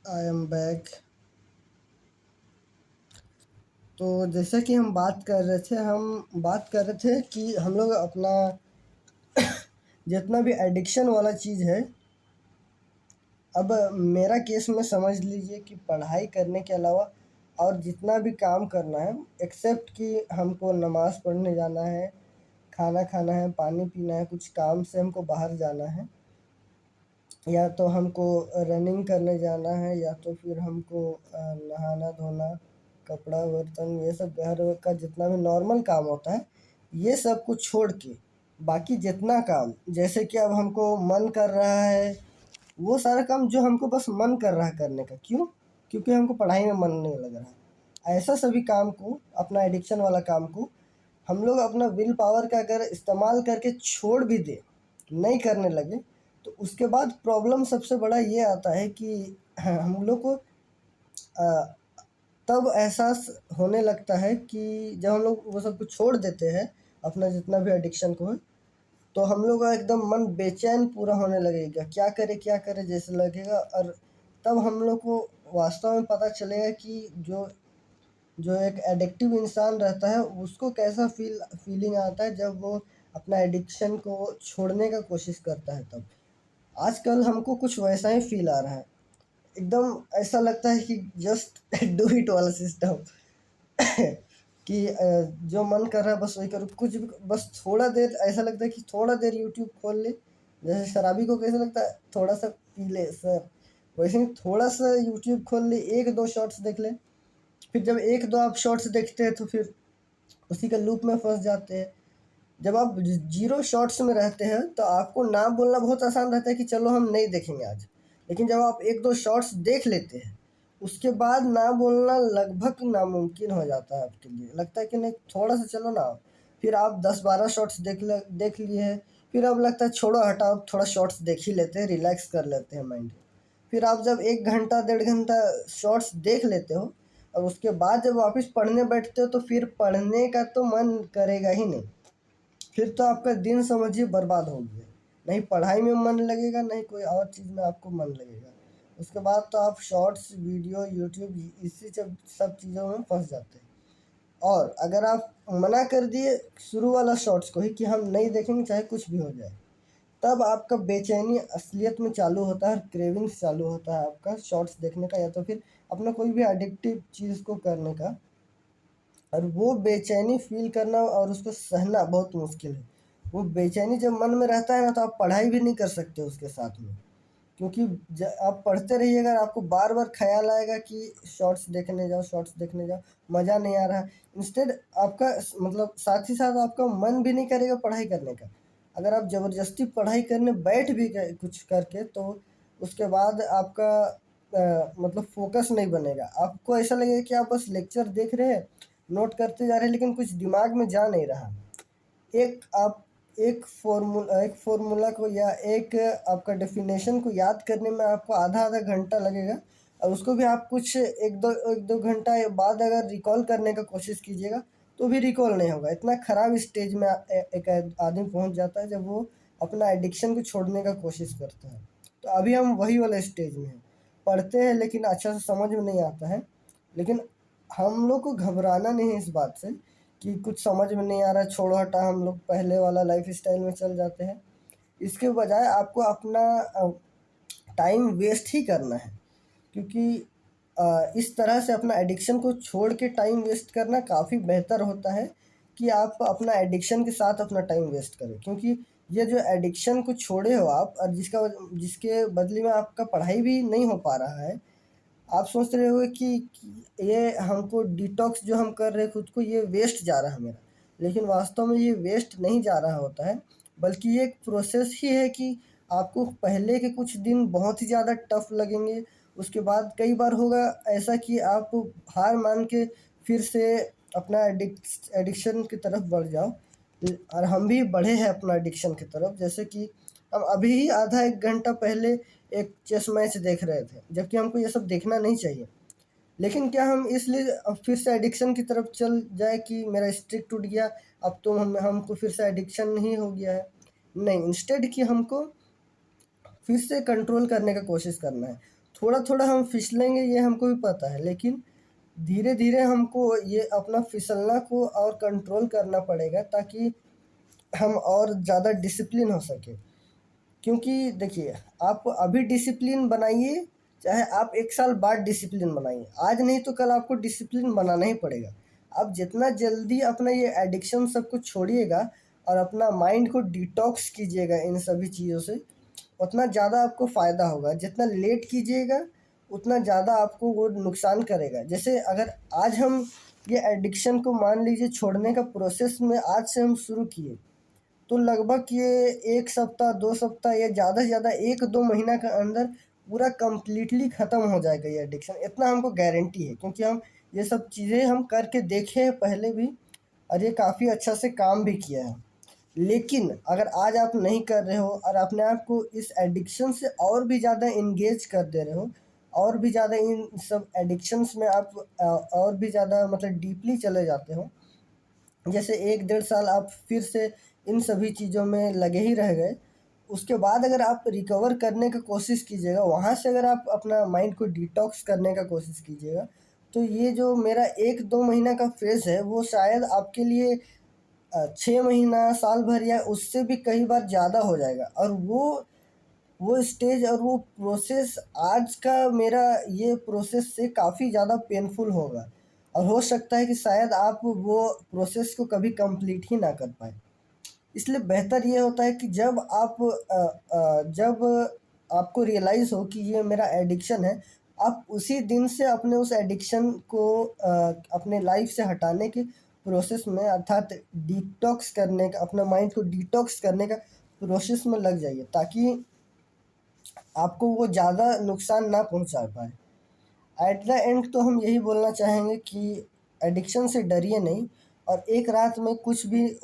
I am back. तो जैसा कि हम बात कर रहे थे कि हम लोग अपना जितना भी एडिक्शन वाला चीज़ है। अब मेरा केस में समझ लीजिए कि पढ़ाई करने के अलावा और जितना भी काम करना है, एक्सेप्ट कि हमको नमाज़ पढ़ने जाना है, खाना खाना है, पानी पीना है, कुछ काम से हमको बाहर जाना है, या तो हमको रनिंग करने जाना है, या तो फिर हमको नहाना धोना, कपड़ा बर्तन, ये सब घर का जितना भी नॉर्मल काम होता है, ये सब कुछ छोड़ के बाकी जितना काम, जैसे कि अब हमको मन कर रहा है, वो सारा काम जो हमको बस मन कर रहा है करने का, क्यों? क्योंकि हमको पढ़ाई में मन नहीं लग रहा है। ऐसा सभी काम को, अपना एडिक्शन वाला काम को हम लोग अपना विल पावर का अगर इस्तेमाल करके छोड़ भी दे, नहीं करने लगे, तो उसके बाद प्रॉब्लम सबसे बड़ा ये आता है कि हम लोग को अ, तब एहसास होने लगता है कि जब हम लोग वो सब कुछ छोड़ देते हैं, अपना जितना भी एडिक्शन को है, तो हम लोग का एकदम मन बेचैन पूरा होने लगेगा, क्या करे जैसे लगेगा। और तब हम लोग को वास्तव में पता चलेगा कि जो जो एक एडिक्टिव इंसान रहता है उसको कैसा फीलिंग आता है जब वो अपना एडिक्शन को छोड़ने का कोशिश करता है। तब आजकल हमको कुछ वैसा ही फील आ रहा है, एकदम ऐसा लगता है कि जस्ट डू इट वाला सिस्टम कि जो मन कर रहा है बस वही करो, कुछ भी बस थोड़ा देर ऐसा लगता है कि थोड़ा देर यूट्यूब खोल ले। जैसे शराबी को कैसा लगता है थोड़ा सा पी ले सर, वैसे ही थोड़ा सा यूट्यूब खोल ले, एक दो शॉर्ट्स देख ले। फिर जब एक दो आप शॉर्ट्स देखते हैं तो फिर उसी के लूप में फंस जाते हैं। जब आप जीरो शॉर्ट्स में रहते हैं तो आपको ना बोलना बहुत आसान रहता है कि चलो हम नहीं देखेंगे आज, लेकिन जब आप एक दो शॉर्ट्स देख लेते हैं उसके बाद ना बोलना लगभग नामुमकिन हो जाता है आपके लिए। लगता है कि नहीं, थोड़ा सा चलो ना। फिर आप 10-12 शॉर्ट्स देख लिए हैं, फिर अब लगता है छोड़ो हटाओ, थोड़ा शॉर्ट्स देख ही लेते हैं, रिलैक्स कर लेते हैं माइंड। फिर आप जब 1 घंटा 1.5 घंटा शॉर्ट्स देख लेते हो और उसके बाद जब वापस पढ़ने बैठते हो तो फिर पढ़ने का तो मन करेगा ही नहीं। फिर तो आपका दिन समझिए बर्बाद हो गया। नहीं पढ़ाई में मन लगेगा, नहीं कोई और चीज़ में आपको मन लगेगा। उसके बाद तो आप शॉर्ट्स वीडियो यूट्यूब इसी सब चीज़ों में फंस जाते हैं। और अगर आप मना कर दिए शुरू वाला शॉर्ट्स को ही कि हम नहीं देखेंगे चाहे कुछ भी हो जाए, तब आपका बेचैनी असलियत में चालू होता है, क्रेविंग्स चालू होता है आपका शॉर्ट्स देखने का, या तो फिर अपना कोई भी एडिक्टिव चीज़ को करने का। और वो बेचैनी फ़ील करना और उसको सहना बहुत मुश्किल है। वो बेचैनी जब मन में रहता है ना, तो आप पढ़ाई भी नहीं कर सकते उसके साथ में, क्योंकि आप पढ़ते रहिएगा, आपको बार बार ख्याल आएगा कि शॉर्ट्स देखने जाओ, शॉर्ट्स देखने जाओ, मज़ा नहीं आ रहा। इंस्टेड आपका मतलब साथ ही साथ आपका मन भी नहीं करेगा पढ़ाई करने का। अगर आप ज़बरदस्ती पढ़ाई करने बैठ भी गए कुछ करके, तो उसके बाद आपका मतलब फोकस नहीं बनेगा। आपको ऐसा लगेगा कि आप बस लेक्चर देख रहे हैं, नोट करते जा रहे हैं, लेकिन कुछ दिमाग में जा नहीं रहा। एक आप एक फार्मूला को या एक आपका डेफिनेशन को याद करने में आपको आधा आधा घंटा लगेगा, और उसको भी आप कुछ एक दो घंटा बाद अगर रिकॉल करने का कोशिश कीजिएगा तो भी रिकॉल नहीं होगा। इतना ख़राब स्टेज में एक आदमी पहुंच जाता है जब वो अपना एडिक्शन को छोड़ने का कोशिश करता है। तो अभी हम वही वाले स्टेज में हैं, पढ़ते हैं लेकिन अच्छा से समझ में नहीं आता है। लेकिन हम लोग को घबराना नहीं है इस बात से कि कुछ समझ में नहीं आ रहा है, छोड़ो हटा, हम लोग पहले वाला लाइफ स्टाइल में चल जाते हैं। इसके बजाय आपको अपना टाइम वेस्ट ही करना है, क्योंकि इस तरह से अपना एडिक्शन को छोड़ के टाइम वेस्ट करना काफ़ी बेहतर होता है कि आप अपना एडिक्शन के साथ अपना टाइम वेस्ट करें। क्योंकि ये जो एडिक्शन को छोड़े हो आप, और जिसके बदले में आपका पढ़ाई भी नहीं हो पा रहा है, आप सोच रहे हो कि ये हमको डिटॉक्स जो हम कर रहे हैं खुद को, ये वेस्ट जा रहा है मेरा। लेकिन वास्तव में ये वेस्ट नहीं जा रहा होता है, बल्कि ये एक प्रोसेस ही है कि आपको पहले के कुछ दिन बहुत ही ज़्यादा टफ लगेंगे। उसके बाद कई बार होगा ऐसा कि आप हार मान के फिर से अपना एडिक्शन की तरफ बढ़ जाओ। और हम भी बढ़े हैं अपना एडिक्शन की तरफ। जैसे कि हम अभी ही आधा 1 घंटा पहले एक चेस मैच देख रहे थे, जबकि हमको ये सब देखना नहीं चाहिए। लेकिन क्या हम इसलिए अब फिर से एडिक्शन की तरफ चल जाए कि मेरा स्ट्रिक टूट गया, अब तो हमको फिर से एडिक्शन नहीं हो गया है? नहीं, इंस्टेड कि हमको फिर से कंट्रोल करने का कोशिश करना है। थोड़ा थोड़ा हम फिसलेंगे ये हमको भी पता है, लेकिन धीरे धीरे हमको ये अपना फिसलना को और कंट्रोल करना पड़ेगा ताकि हम और ज़्यादा डिसिप्लिन हो सके। क्योंकि देखिए, आप अभी डिसिप्लिन बनाइए, चाहे आप 1 साल बाद डिसिप्लिन बनाइए, आज नहीं तो कल आपको डिसिप्लिन बनाना ही पड़ेगा। आप जितना जल्दी अपना ये एडिक्शन सब कुछ छोड़िएगा और अपना माइंड को डिटॉक्स कीजिएगा इन सभी चीज़ों से, उतना ज़्यादा आपको फ़ायदा होगा। जितना लेट कीजिएगा उतना ज़्यादा आपको वो नुकसान करेगा। जैसे अगर आज हम ये एडिक्शन को मान लीजिए छोड़ने का प्रोसेस में आज से हम शुरू किए, तो लगभग ये 1 सप्ताह 2 सप्ताह या ज़्यादा से ज़्यादा 1-2 महीना के अंदर पूरा कम्प्लीटली ख़त्म हो जाएगा ये एडिक्शन, इतना हमको गारंटी है। क्योंकि हम ये सब चीज़ें हम करके देखे हैं पहले भी, और ये काफ़ी अच्छा से काम भी किया है। लेकिन अगर आज आप नहीं कर रहे हो और अपने आप को इस एडिक्शन से और भी ज़्यादा इंगेज कर दे रहे हो, और भी ज़्यादा इन सब एडिक्शंस में आप और भी ज़्यादा मतलब डीपली चले जाते हो, जैसे 1-1.5 साल आप फिर से इन सभी चीज़ों में लगे ही रह गए, उसके बाद अगर आप रिकवर करने का कोशिश कीजिएगा, वहाँ से अगर आप अपना माइंड को डिटॉक्स करने का कोशिश कीजिएगा, तो ये जो मेरा 1-2 महीना का फेज़ है वो शायद आपके लिए 6 महीना, साल भर या उससे भी कई बार ज़्यादा हो जाएगा। और वो स्टेज और वो प्रोसेस आज का मेरा ये प्रोसेस से काफ़ी ज़्यादा पेनफुल होगा, और हो सकता है कि शायद आप वो प्रोसेस को कभी कंप्लीट ही ना कर पाए। इसलिए बेहतर ये होता है कि जब आपको रियलाइज़ हो कि ये मेरा एडिक्शन है, आप उसी दिन से अपने उस एडिक्शन को अपने लाइफ से हटाने के प्रोसेस में, अर्थात डिटॉक्स करने का, अपने माइंड को डिटॉक्स करने का प्रोसेस में लग जाइए, ताकि आपको वो ज़्यादा नुकसान ना पहुंचा पाए। एट द एंड तो हम यही बोलना चाहेंगे कि एडिक्शन से डरिए नहीं, और एक रात में कुछ भी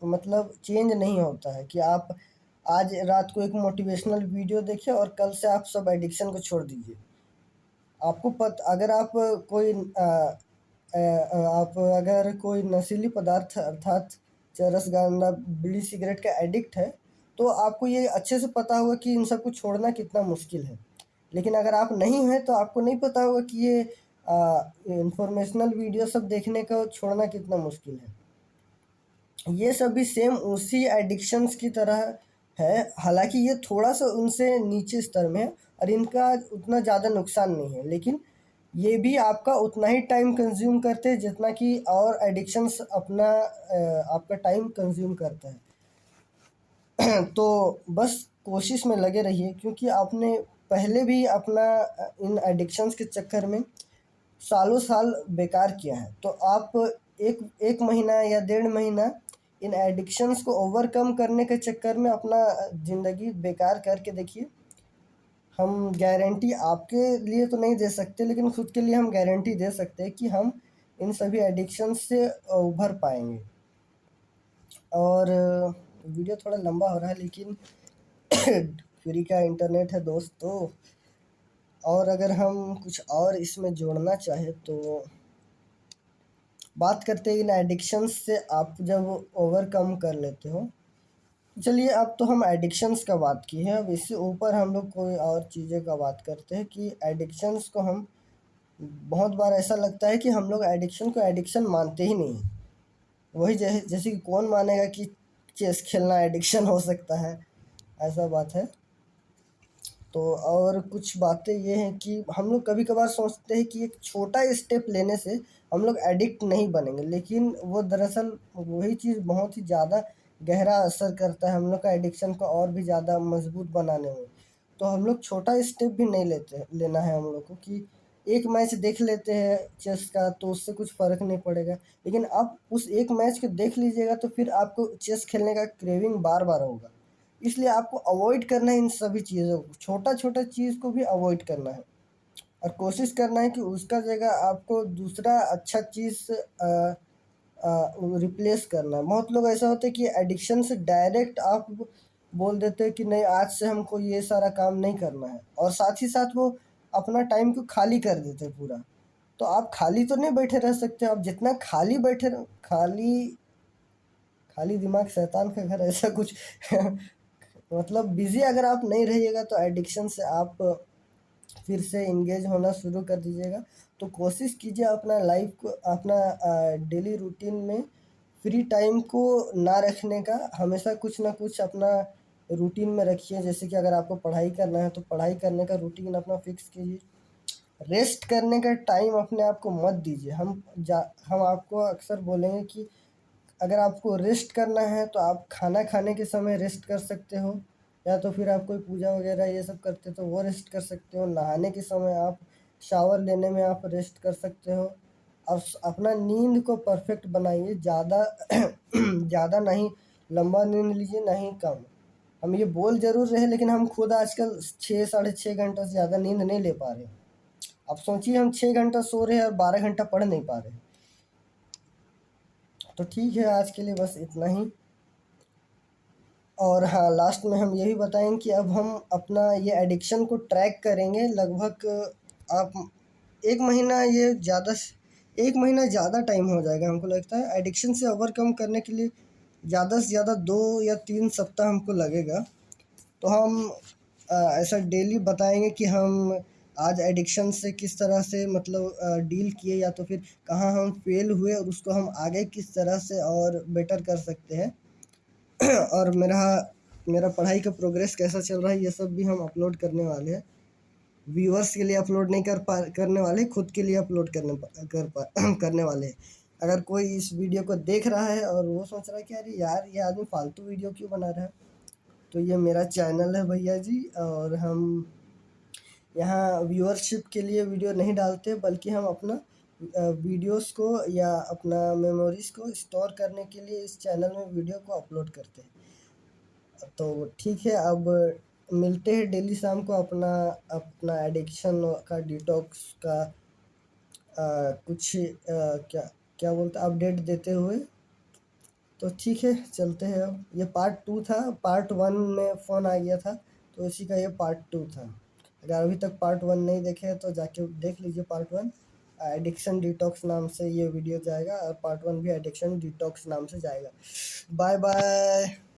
मतलब चेंज नहीं होता है कि आप आज रात को एक मोटिवेशनल वीडियो देखें और कल से आप सब एडिक्शन को छोड़ दीजिए। आपको अगर आप अगर कोई नशीली पदार्थ अर्थात चरस, गांजा, बीड़ी, सिगरेट का एडिक्ट है, तो आपको ये अच्छे से पता होगा कि इन सबको छोड़ना कितना मुश्किल है। लेकिन अगर आप नहीं हैं तो आपको नहीं पता होगा कि ये इंफॉर्मेशनल वीडियो सब देखने का छोड़ना कितना मुश्किल है। ये सब भी सेम उसी एडिक्शंस की तरह है, हालांकि ये थोड़ा सा उनसे नीचे स्तर में है और इनका उतना ज़्यादा नुकसान नहीं है, लेकिन ये भी आपका उतना ही टाइम कंज्यूम करते हैं जितना कि और एडिक्शंस अपना आपका टाइम कंज्यूम करते हैं। तो बस कोशिश में लगे रहिए, क्योंकि आपने पहले भी अपना इन एडिक्शंस के चक्कर में सालों साल बेकार किया है। तो आप एक 1 महीना या 1.5 महीना इन एडिक्शंस को ओवरकम करने के चक्कर में अपना ज़िंदगी बेकार करके देखिए। हम गारंटी आपके लिए तो नहीं दे सकते, लेकिन खुद के लिए हम गारंटी दे सकते हैं कि हम इन सभी एडिक्शंस से उभर पाएंगे। और वीडियो थोड़ा लंबा हो रहा है, लेकिन फ्री का इंटरनेट है दोस्तों। और अगर हम कुछ और इसमें जोड़ना चाहे तो बात करते हैं इन एडिक्शंस से आप जब ओवरकम कर लेते हो। चलिए, अब तो हम एडिक्शंस का बात की है, अब इससे ऊपर हम लोग कोई और चीज़ें का बात करते हैं कि एडिक्शंस को हम, बहुत बार ऐसा लगता है कि हम लोग एडिक्शन को एडिक्शन मानते ही नहीं। वही जैसे कि कौन मानेगा कि चेस खेलना एडिक्शन हो सकता है, ऐसा बात है। तो और कुछ बातें ये हैं कि हम लोग कभी कभार सोचते हैं कि एक छोटा स्टेप लेने से हम लोग एडिक्ट नहीं बनेंगे, लेकिन वो दरअसल वही चीज़ बहुत ही ज़्यादा गहरा असर करता है हम लोग का एडिक्शन को और भी ज़्यादा मजबूत बनाने में। तो हम लोग छोटा स्टेप भी नहीं लेना है हम लोग को कि एक मैच देख लेते हैं चेस का तो उससे कुछ फ़र्क नहीं पड़ेगा, लेकिन आप उस एक मैच को देख लीजिएगा तो फिर आपको चेस खेलने का क्रेविंग बार बार होगा। इसलिए आपको अवॉइड करना है इन सभी चीज़ों को, छोटा छोटा चीज़ को भी अवॉइड करना है, और कोशिश करना है कि उसका जगह आपको दूसरा अच्छा चीज़ रिप्लेस करना है। बहुत लोग ऐसा होता है कि एडिक्शन से डायरेक्ट आप बोल देते हैं कि नहीं, आज से हमको ये सारा काम नहीं करना है, और साथ ही साथ वो अपना टाइम को खाली कर देते हैं पूरा। तो आप खाली तो नहीं बैठे रह सकते, आप जितना खाली बैठे खाली खाली दिमाग शैतान का घर, ऐसा कुछ मतलब बिजी अगर आप नहीं रहिएगा तो एडिक्शन से आप फिर से इंगेज होना शुरू कर दीजिएगा। तो कोशिश कीजिए अपना लाइफ को, अपना डेली रूटीन में फ्री टाइम को ना रखने का, हमेशा कुछ ना कुछ अपना रूटीन में रखिए। जैसे कि अगर आपको पढ़ाई करना है तो पढ़ाई करने का रूटीन अपना फिक्स कीजिए। रेस्ट करने का टाइम अपने आप को मत दीजिए। हम आपको अक्सर बोलेंगे कि अगर आपको रेस्ट करना है तो आप खाना खाने के समय रेस्ट कर सकते हो, या तो फिर आप कोई पूजा वगैरह ये सब करते हो तो वो रेस्ट कर सकते हो। नहाने के समय आप, शावर लेने में आप रेस्ट कर सकते हो। और अपना नींद को परफेक्ट बनाइए। ज़्यादा ज़्यादा नहीं लंबा नींद लीजिए, नहीं कम। हम ये बोल ज़रूर रहे हैं लेकिन हम खुद आजकल 6 साढ़े 6 घंटा से ज़्यादा नींद नहीं ले पा रहे हैं। अब सोचिए हम 6 घंटा सो रहे हैं और 12 घंटा पढ़ नहीं पा रहे हैं। तो ठीक है, आज के लिए बस इतना ही। और हाँ, लास्ट में हम यही बताएंगे कि अब हम अपना ये एडिक्शन को ट्रैक करेंगे। लगभग आप 1 महीना, ये एक महीना ज़्यादा टाइम हो जाएगा हमको लगता है। एडिक्शन से ओवरकम करने के लिए ज़्यादा से ज़्यादा 2 या 3 सप्ताह हमको लगेगा। तो हम ऐसा डेली बताएंगे कि हम आज एडिक्शन से किस तरह से मतलब डील किए, या तो फिर कहाँ हम फेल हुए और उसको हम आगे किस तरह से और बेटर कर सकते हैं। और मेरा पढ़ाई का प्रोग्रेस कैसा चल रहा है ये सब भी हम अपलोड करने वाले हैं। व्यूअर्स के लिए अपलोड नहीं करने वाले, खुद के लिए अपलोड करने वाले हैं। अगर कोई इस वीडियो को देख रहा है और वो सोच रहा है कि अरे यार ये आदमी फालतू वीडियो क्यों बना रहा है, तो ये मेरा चैनल है भैया जी। और हम यहाँ व्यूअरशिप के लिए वीडियो नहीं डालते, बल्कि हम अपना वीडियोस को या अपना मेमोरीज को स्टोर करने के लिए इस चैनल में वीडियो को अपलोड करते हैं। तो ठीक है, अब मिलते हैं डेली शाम को अपना अपना एडिक्शन का डिटॉक्स का कुछ क्या क्या बोलते अपडेट देते हुए। तो ठीक है, चलते हैं। अब ये पार्ट 2 था, पार्ट 1 में फ़ोन आ गया था, तो इसी का ये पार्ट 2 था। अगर अभी तक पार्ट 1 नहीं देखे हैं तो जाके देख लीजिए पार्ट 1। एडिक्शन डिटॉक्स नाम से ये वीडियो जाएगा, और पार्ट 1 भी एडिक्शन डिटॉक्स नाम से जाएगा। Bye bye.